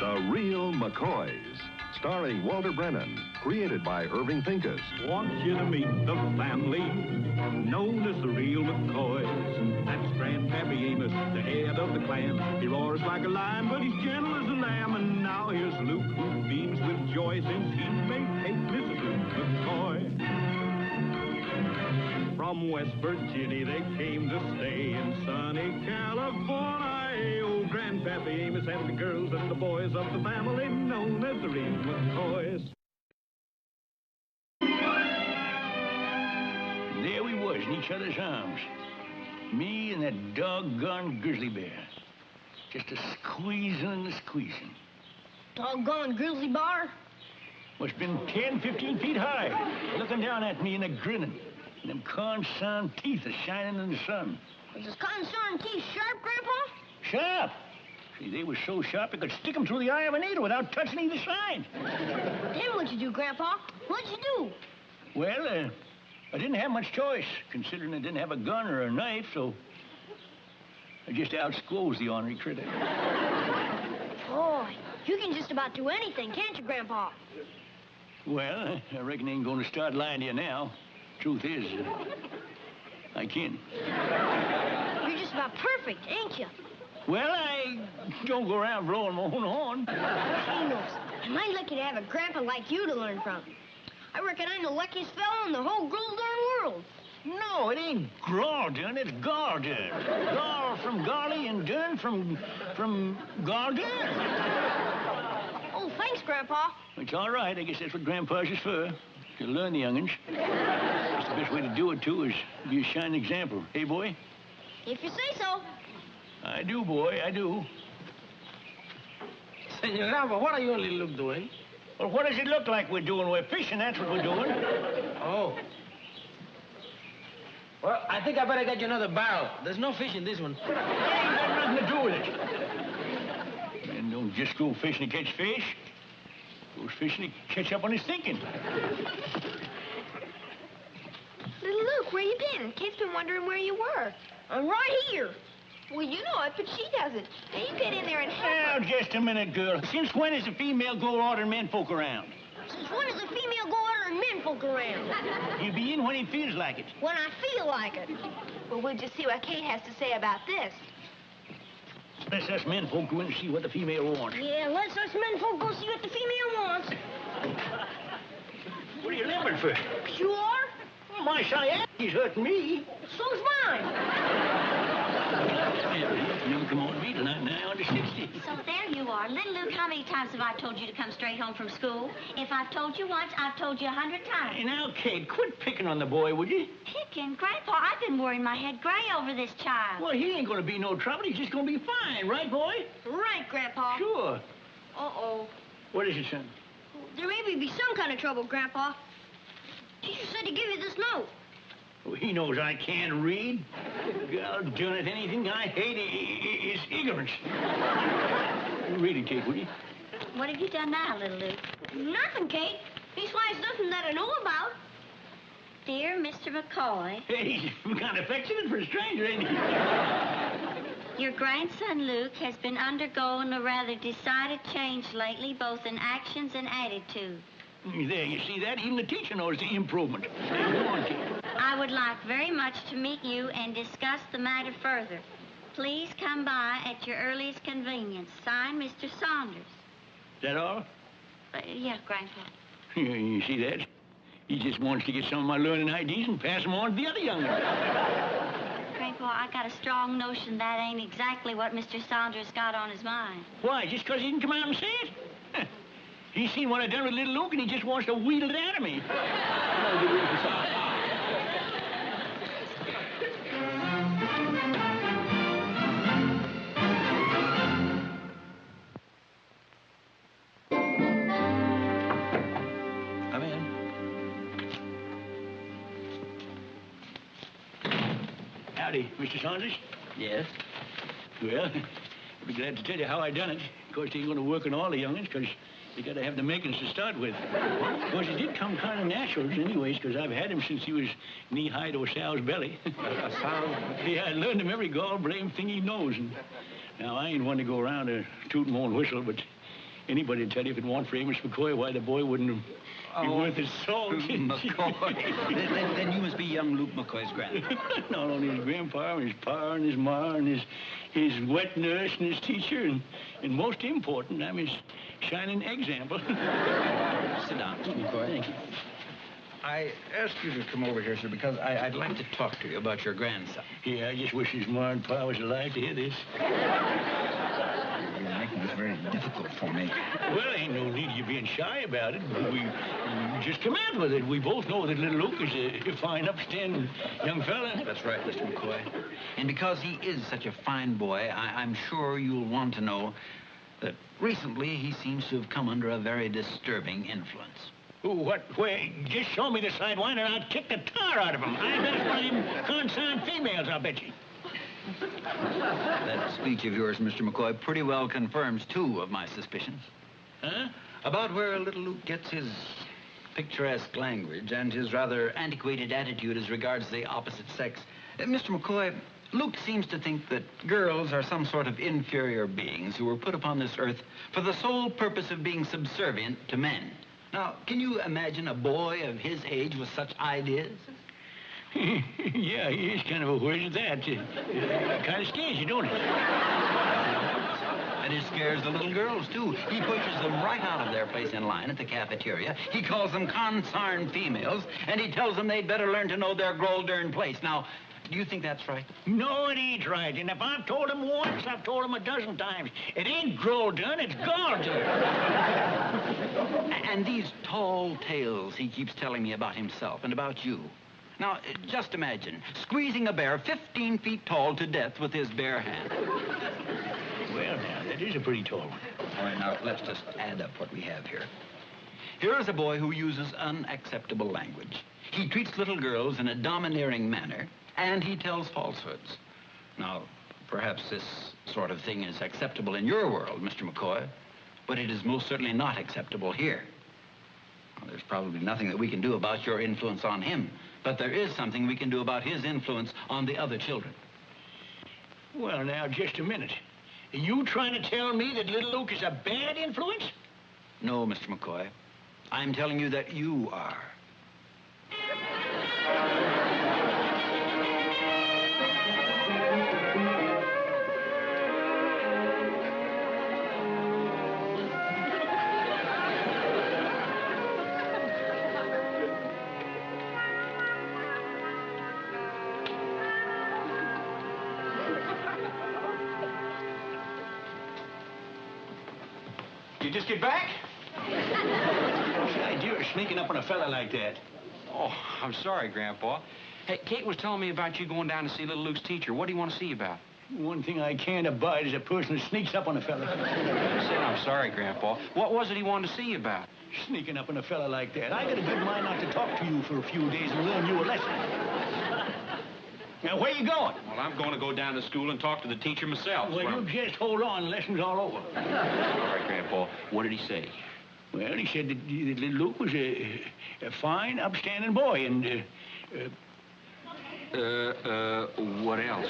The Real McCoys, starring Walter Brennan, created by Irving Pincus. Want you to meet the family known as the Real McCoys. That's Grandpappy Amos, the head of the clan. He roars like a lion, but he's gentle as a lamb. And now here's Luke, who beams with joy since he may take Mrs. Luke McCoy. From West Virginia they came to stay in sunny California. Oh, Grandpappy Amos and the girls and the boys of the family known as the Real McCoys. There we was in each other's arms. Me and that doggone grizzly bear. Just a squeezing and a squeezing. Doggone grizzly bear? Must been 10, 15 feet high, looking down at me and a grinning. And them corn-sound teeth are shining in the sun. Was his corn-sound teeth sharp, Grandpa? Sharp? See, they were so sharp you could stick them through the eye of a needle without touching either side. Then what'd you do, Grandpa? What'd you do? Well, I didn't have much choice, considering I didn't have a gun or a knife, so I just outsquozed the ornery critter. Boy, you can just about do anything, can't you, Grandpa? Well, I reckon I ain't going to start lying to you now. Truth is, I can. You're just about perfect, ain't you? Well, I don't go around blowing my own horn. Amos, am I lucky to have a grandpa like you to learn from? I reckon I'm the luckiest fellow in the whole darn world. No, it ain't Grawdern, it's Gardern. Gar from Garley and Dern from Gardern. Oh, thanks, Grandpa. It's all right. I guess that's what Grandpa's is for. To learn the young'uns. That's the best way to do it, too, is be a shining example. Hey, boy? If you say so. I do, boy, I do. Senor Alva, what are you and little Luke doing? Well, what does it look like we're doing? We're fishing, that's what we're doing. Oh. Well, I think I better get you another barrel. There's no fish in this one. It ain't got nothing to do with it. Men don't just go fishing to catch fish. Goes fishing to catch up on his thinking. Little Luke, where you been? Kate's been wondering where you were. I'm right here. Well, you know it, but she doesn't. Now, you get in there and help her. Now, just a minute, girl. Since when is a female go ordering men folk around? Since when is a female go ordering men folk around? He'll be in when he feels like it. When I feel like it. Well, we'll just see what Kate has to say about this. Let's us men folk go in and see what the female wants. Yeah, let's us men folk go see what the female wants. What are you limbering for? Sure? Oh, my sciatic's hurting me. So's mine. You come on me tonight, now under 60. So there you are. Little Luke, how many times have I told you to come straight home from school? If I've told you once, I've told you 100 times. Hey, now, Kate, quit picking on the boy, would you? Picking? Grandpa, I've been worrying my head gray over this child. Well, he ain't gonna be no trouble. He's just gonna be fine, right, boy? Right, Grandpa. Sure. Uh-oh. What is it, son? There may be some kind of trouble, Grandpa. Teacher said to give you this note. Well, he knows I can't read. God darn it, anything I hate is ignorance. Read it, Kate, will you? What have you done now, little Luke? Nothing, Kate. Leastwise, nothing that I know about. Dear Mr. McCoy. Hey, he's kind of affectionate for a stranger, ain't he? Your grandson, Luke, has been undergoing a rather decided change lately, both in actions and attitude. There, you see that? Even the teacher knows the improvement. Go on, Kate. I would like very much to meet you and discuss the matter further. Please come by at your earliest convenience. Signed, Mr. Saunders. Is that all? Yeah, Grandpa. You see that? He just wants to get some of my learning ideas and pass them on to the other young ones. Grandpa, I got a strong notion that ain't exactly what Mr. Saunders got on his mind. Why, just because he didn't come out and say it? He's seen what I done with little Luke, and he just wants to wheedle it out of me. Come in. Howdy, Mr. Saunders. Yes? Well, I'll be glad to tell you how I done it. Of course, they ain't going to work on all the young'uns, because they got to have the makings to start with. Of course, it did come kind of natural anyways, because I've had him since he was knee-high to a sow's belly. A sow? Yeah, I learned him every gall blame thing he knows. And now, I ain't one to go around tooting my own whistle, but Anybody'd tell you if it weren't for Amos McCoy, why the boy wouldn't be worth his salt. McCoy. then you must be young Luke McCoy's grandpa. Not only his grandpa, and his pa, and his ma, and his wet nurse, and his teacher, and most important, I'm his shining example. Sit down, Mr. McCoy. Thank you. I asked you to come over here, sir, because I'd like to talk to you about your grandson. Yeah, I just wish his ma and pa was alive to hear this. You're making this very difficult for me. Well, ain't no need of you being shy about it. We just come out with it. We both know that little Luke is a fine, upstanding young fella. That's right, Mr. McCoy. And because he is such a fine boy, I'm sure you'll want to know that recently he seems to have come under a very disturbing influence. Oh, what? Where? Just show me the sidewinder and I'll kick the tar out of him. I bet it's one of them consigned females, I'll bet you. That speech of yours, Mr. McCoy, pretty well confirms two of my suspicions. Huh? About where little Luke gets his picturesque language and his rather antiquated attitude as regards the opposite sex. Mr. McCoy, Luke seems to think that girls are some sort of inferior beings who were put upon this earth for the sole purpose of being subservient to men. Now, can you imagine a boy of his age with such ideas? Yeah, he is kind of a whiz at that. Kind of scares you, don't it? And it scares the little girls, too. He pushes them right out of their place in line at the cafeteria. He calls them consarn females, and he tells them they'd better learn to know their gold-earned place. Now, do you think that's right? No, it ain't right. And if I've told him once, I've told him a dozen times. It ain't grow done, it's gall done. And these tall tales he keeps telling me about himself and about you. Now, just imagine squeezing a bear 15 feet tall to death with his bare hand. Well, now, that is a pretty tall one. All right, now, let's just add up what we have here. Here is a boy who uses unacceptable language. He treats little girls in a domineering manner, and he tells falsehoods. Now, perhaps this sort of thing is acceptable in your world, Mr. McCoy, but it is most certainly not acceptable here. Well, there's probably nothing that we can do about your influence on him, but there is something we can do about his influence on the other children. Well, now, just a minute. Are you trying to tell me that little Luke is a bad influence? No, Mr. McCoy. I'm telling you that you are. You just get back? What's the idea of sneaking up on a fella like that? Oh, I'm sorry, Grandpa. Hey, Kate was telling me about you going down to see little Luke's teacher. What do you want to see about? One thing I can't abide is a person who sneaks up on a fella. I said I'm sorry, Grandpa. What was it he wanted to see you about? Sneaking up on a fella like that. I got a good mind not to talk to you for a few days and learn you a lesson. Now, where you going? Well, I'm going to go down to school and talk to the teacher myself. Well, you just hold on. Lesson's all over. All right, Grandpa. What did he say? Well, he said that little Luke was a fine, upstanding boy, and, what else?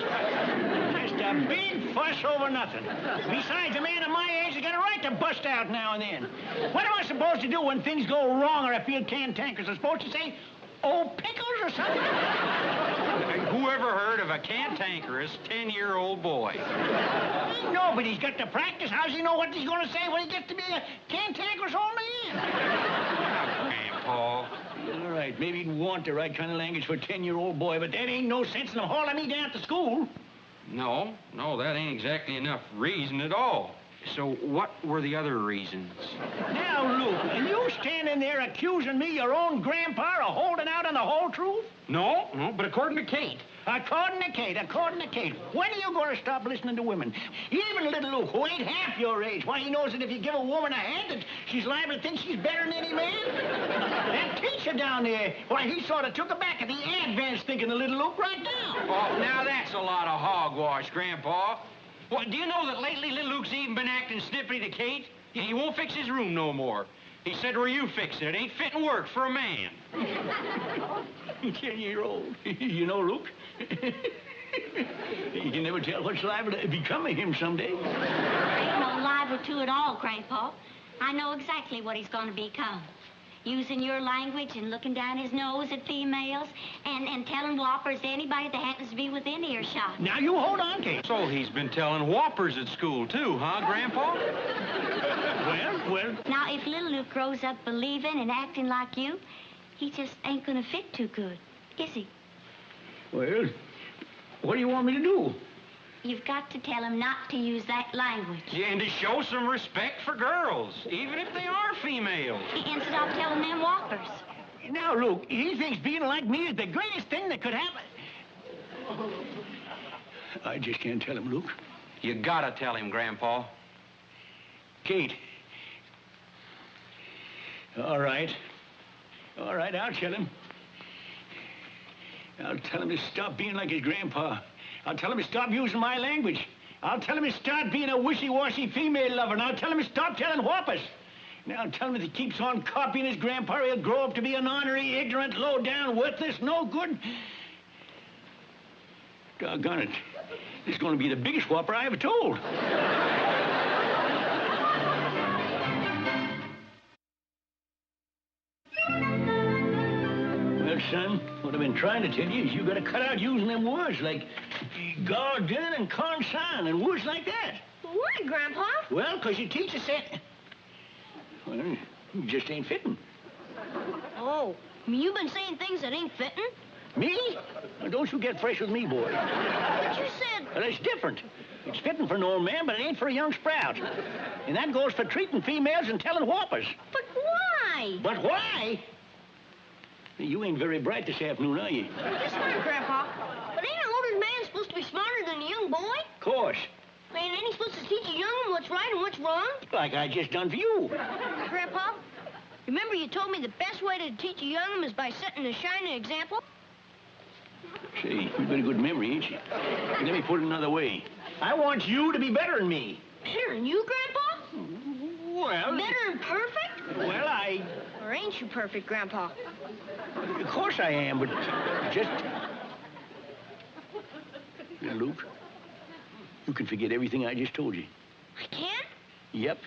just a big fuss over nothing. Besides, a man of my age has got a right to bust out now and then. What am I supposed to do when things go wrong or I feel cantankerous? I'm supposed to say, oh, pickles or something? Who ever heard of a cantankerous 10-year-old boy? Nobody's got to practice. How's he know what he's going to say when he gets to be a cantankerous old man? Grandpa. All right, maybe he'd want the right kind of language for a 10-year-old boy, but that ain't no sense in him hauling me down to school. No, that ain't exactly enough reason at all. So what were the other reasons? Now, Luke, are you standing there accusing me, your own grandpa, of holding out on the whole truth? No, but according to Kate. According to Kate. When are you going to stop listening to women? Even little Luke, who ain't half your age, why, he knows that if you give a woman a hand, that she's liable to think she's better than any man. That teacher down there, why, he sort of took her back at the advance thinking of little Luke right now. Oh, now that's a lot of hogwash, Grandpa. Well, do you know that lately little Luke's even been acting snippy to Kate? He won't fix his room no more. He said, well, you fix it. It ain't fit and work for a man. 10-year-old. You know, Luke, you can never tell what's liable to become of him someday. Ain't no liable to at all, Grandpa. I know exactly what he's going to become. Using your language and looking down his nose at females and telling whoppers to anybody that happens to be within earshot. Now, you hold on, Kate. So he's been telling whoppers at school, too, huh, Grandpa? Well. Now, if little Luke grows up believing and acting like you, he just ain't going to fit too good, is he? Well, what do you want me to do? You've got to tell him not to use that language. Yeah, and to show some respect for girls, even if they are females. And stop telling them whoppers. Now, Luke, he thinks being like me is the greatest thing that could happen. I just can't tell him, Luke. You gotta tell him, Grandpa. Kate. All right, I'll tell him. I'll tell him to stop being like his grandpa. I'll tell him to stop using my language. I'll tell him to start being a wishy-washy female lover. And I'll tell him to stop telling whoppers. And I'll tell him if he keeps on copying his grandpa, he'll grow up to be an ornery, ignorant, low-down, worthless, no good. Doggone it. This is going to be the biggest whopper I ever told. Well, son, what I've been trying to tell you is you got to cut out using them words like garden and consign and words like that. Why, Grandpa? Well, because your teacher said... Well, you just ain't fitting. Oh, you've been saying things that ain't fitting? Me? Well, don't you get fresh with me, boy. But you said... Well, it's different. It's fitting for an old man, but it ain't for a young sprout. And that goes for treating females and telling whoppers. But why? But why? You ain't very bright this afternoon, are you? You're smart, Grandpa. But ain't an older man supposed to be smarter than a young boy? Of course. And ain't he supposed to teach a young one what's right and what's wrong? Like I just done for you. Grandpa, remember you told me the best way to teach a young one is by setting a shining example? Say, you've got a good memory, ain't you? Let me put it another way. I want you to be better than me. Better than you, Grandpa? Well... Better and perfect? Well, Or ain't you perfect, Grandpa? Of course I am, but just... Now, Luke, you can forget everything I just told you. I can? Yep.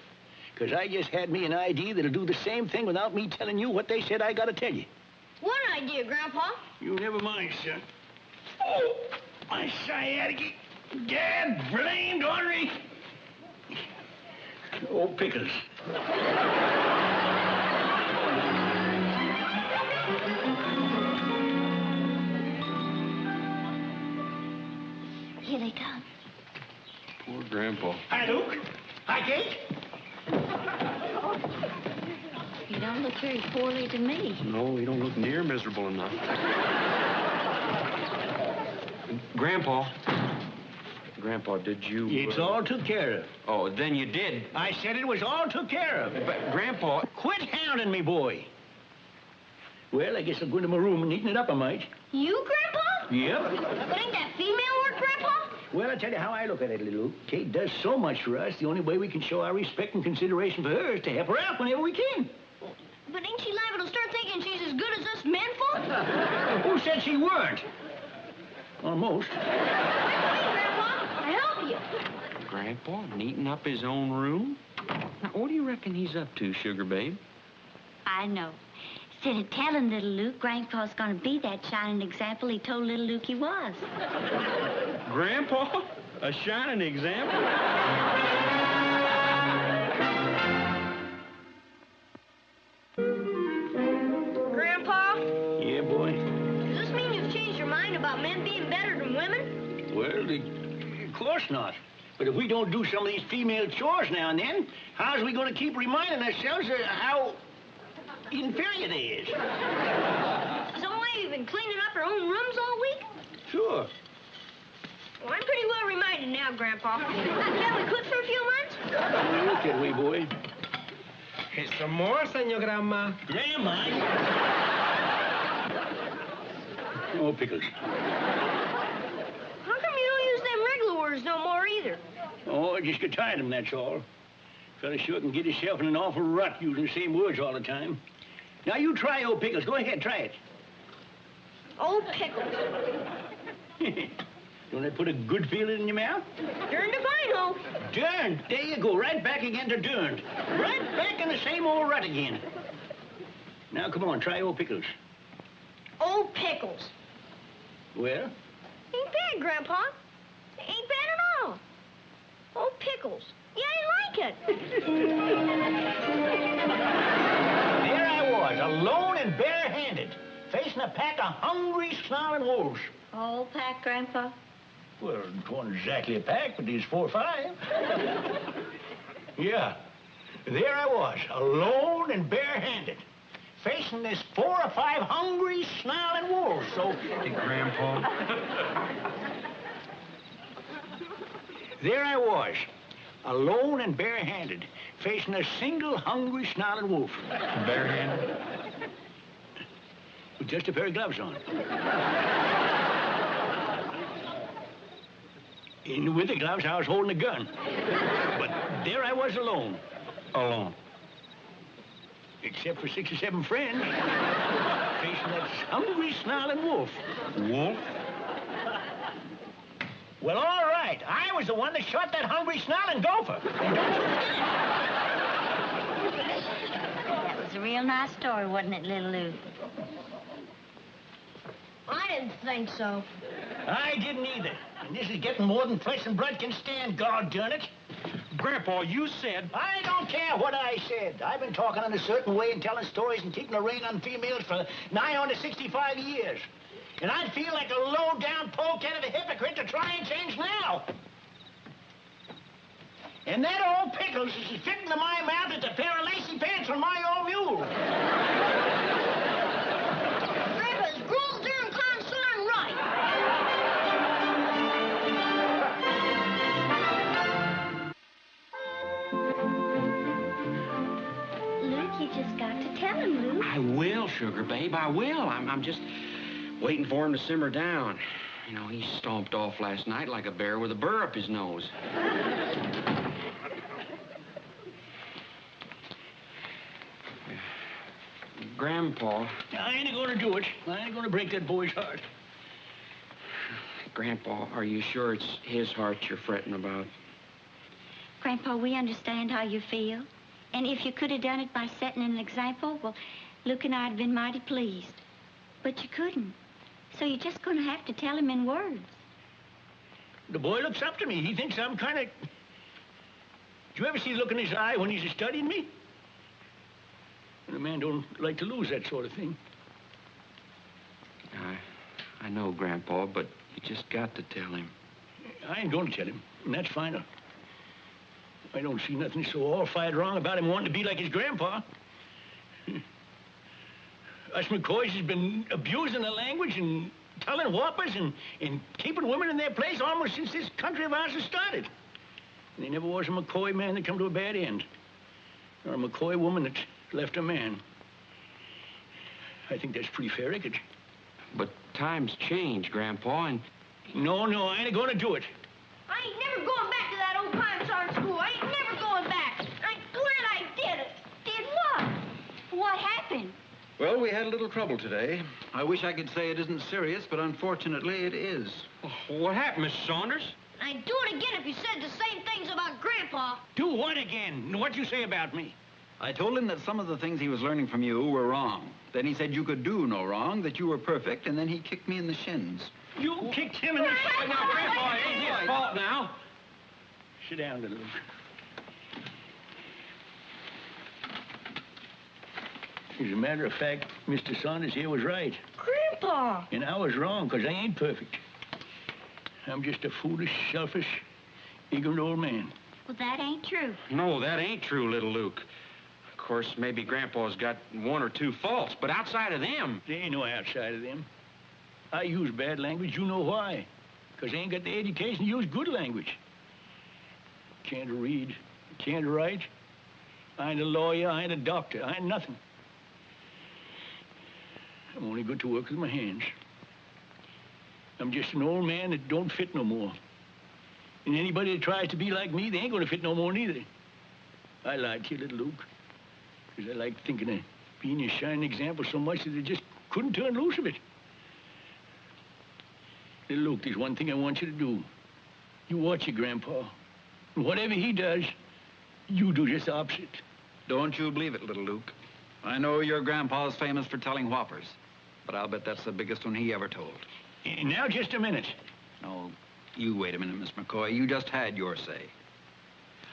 Because I just had me an idea that'll do the same thing without me telling you what they said I gotta tell you. What idea, Grandpa? You never mind, son. Oh, my sciatica. Gad, blamed ornery. Oh, pickles. Here they come. Poor Grandpa. Hi, Luke. Hi, Kate. You don't look very poorly to me. No, you don't look near miserable enough. Grandpa, did you... It's all took care of. Oh, then you did. I said it was all took care of. But, Grandpa... Quit hounding me, boy. Well, I guess I'll go into my room and neaten it up, I might. You, Grandpa? Yep. But ain't that female work, Grandpa? Well, I'll tell you how I look at it, little Luke. Kate does so much for us, the only way we can show our respect and consideration for her is to help her out whenever we can. But ain't she liable to start thinking she's as good as us men folk? Who said she weren't? Almost. Wait, Grandpa. I'll help you. Grandpa neating up his own room? Now, what do you reckon he's up to, sugar babe? I know. Instead of telling little Luke Grandpa's going to be that shining example he told little Luke he was. Grandpa? A shining example? Grandpa? Yeah, boy? Does this mean you've changed your mind about men being better than women? Well, of course not. But if we don't do some of these female chores now and then, how's we going to keep reminding ourselves of how inferior they is? So you've been cleaning up your own rooms all week? Sure. Well, I'm pretty well reminded now, Grandpa. Can we quit for a few months? Look that way, boy. Hey, some more, Senor Grandma. Grandma. Oh, pickles. How come you don't use them regular words no more either? Oh, I just get tired of them, that's all. Fella sure can get himself in an awful rut using the same words all the time. Now, you try old pickles. Go ahead, try it. Oh, pickles. Don't I put a good feeling in your mouth? Turn to vinyl. Turned. There you go. Right back again to turned. Right back in the same old rut again. Now, come on. Try old pickles. Old pickles. Well? Ain't bad, Grandpa. Ain't bad at all. Old pickles. Yeah, I like it. There I was, alone and barehanded, facing a pack of hungry, snarling wolves. Whole pack, Grandpa? Well, it wasn't exactly a pack, but there's 4 or 5. Yeah. There I was, alone and barehanded, facing this 4 or 5 hungry, snarling wolves. So... Hey, Grandpa. There I was, alone and barehanded, facing a single hungry, snarling wolf. Barehanded? With just a pair of gloves on. And with the gloves, I was holding a gun. But there I was alone. Alone. Except for 6 or 7 friends. Facing that hungry, snarling wolf. Wolf? Well, all right. I was the one that shot that hungry, snarling gopher. That was a real nice story, wasn't it, little Lou? I didn't think so. I didn't either. And this is getting more than flesh and blood can stand, God darn it. Grandpa, you said... I don't care what I said. I've been talking in a certain way and telling stories and keeping a rein on females for nigh on to 65 years. And I'd feel like a low-down polecat of a hypocrite to try and change now. And that old pickles is fitting to my mouth as a pair of lacy pants on my old mule. Grandpa's gruel darn concern right. Luke, you just got to tell him, Luke. I will, sugar babe, I will. I'm just waiting for him to simmer down. You know, he stomped off last night like a bear with a burr up his nose. Grandpa. I ain't going to do it. I ain't going to break that boy's heart. Grandpa, are you sure it's his heart you're fretting about? Grandpa, we understand how you feel. And if you could have done it by setting an example, well, Luke and I would have been mighty pleased. But you couldn't. So you're just going to have to tell him in words. The boy looks up to me. He thinks I'm kind of... Did you ever see the look in his eye when he's studying me? And a man don't like to lose that sort of thing. I know, Grandpa, but you just got to tell him. I ain't going to tell him, and that's final. I don't see nothing so all-fired wrong about him wanting to be like his grandpa. Us McCoys has been abusing the language and telling whoppers and keeping women in their place almost since this country of ours has started. And there never was a McCoy man that come to a bad end, or a McCoy woman that left a man. I think that's pretty fair record. But times change, Grandpa, and... No, I ain't going to do it. I ain't never going back to that old Pine school. I ain't never going back. I'm glad I did it. Did what? What happened? Well, we had a little trouble today. I wish I could say it isn't serious, but unfortunately it is. Oh, what happened, Mrs. Saunders? I'd do it again if you said the same things about Grandpa. Do what again? What'd you say about me? I told him that some of the things he was learning from you were wrong. Then he said you could do no wrong, that you were perfect, and then he kicked me in the shins. You kicked him in the shin. Now, Grandpa, it ain't his fault now. Sit down, little. As a matter of fact, Mr. Saunders here was right. Grandpa! And I was wrong, because I ain't perfect. I'm just a foolish, selfish, ignorant old man. Well, that ain't true. No, that ain't true, little Luke. Of course, maybe Grandpa's got 1 or 2 faults, but outside of them... There ain't no outside of them. I use bad language, you know why. Because I ain't got the education to use good language. Can't read, can't write. I ain't a lawyer, I ain't a doctor, I ain't nothing. I'm only good to work with my hands. I'm just an old man that don't fit no more. And anybody that tries to be like me, they ain't gonna fit no more neither. I lied to you, little Luke. Because I like thinking of being a shining example so much that I just couldn't turn loose of it. Now, look, there's one thing I want you to do. You watch your Grandpa. Whatever he does, you do just the opposite. Don't you believe it, little Luke. I know your grandpa's famous for telling whoppers, but I'll bet that's the biggest one he ever told. Now, just a minute. No, you wait a minute, Miss McCoy. You just had your say.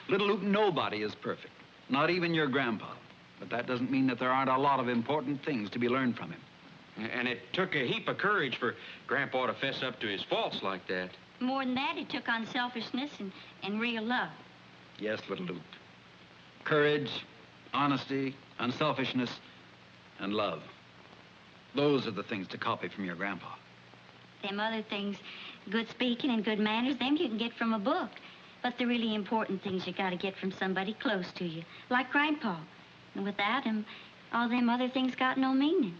Little Luke, nobody is perfect, not even your grandpa. But that doesn't mean that there aren't a lot of important things to be learned from him. And it took a heap of courage for Grandpa to fess up to his faults like that. More than that, it took unselfishness and real love. Yes, little Luke. Courage, honesty, unselfishness, and love. Those are the things to copy from your grandpa. Them other things, good speaking and good manners, them you can get from a book. But the really important things you got to get from somebody close to you, like Grandpa. And without him, all them other things got no meaning.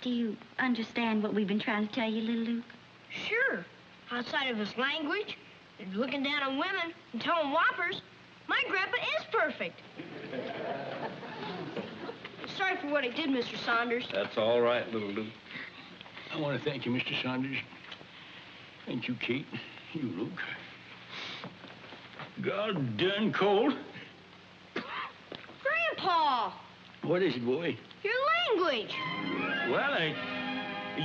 Do you understand what we've been trying to tell you, little Luke? Sure. Outside of his language, and looking down on women and telling whoppers, my grandpa is perfect. Sorry for what I did, Mr. Saunders. That's all right, little Luke. I want to thank you, Mr. Saunders. Thank you, Kate. You, Luke. God darn cold. Grandpa! What is it, boy? Your language! Well,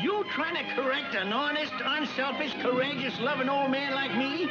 you trying to correct an honest, unselfish, courageous, loving old man like me?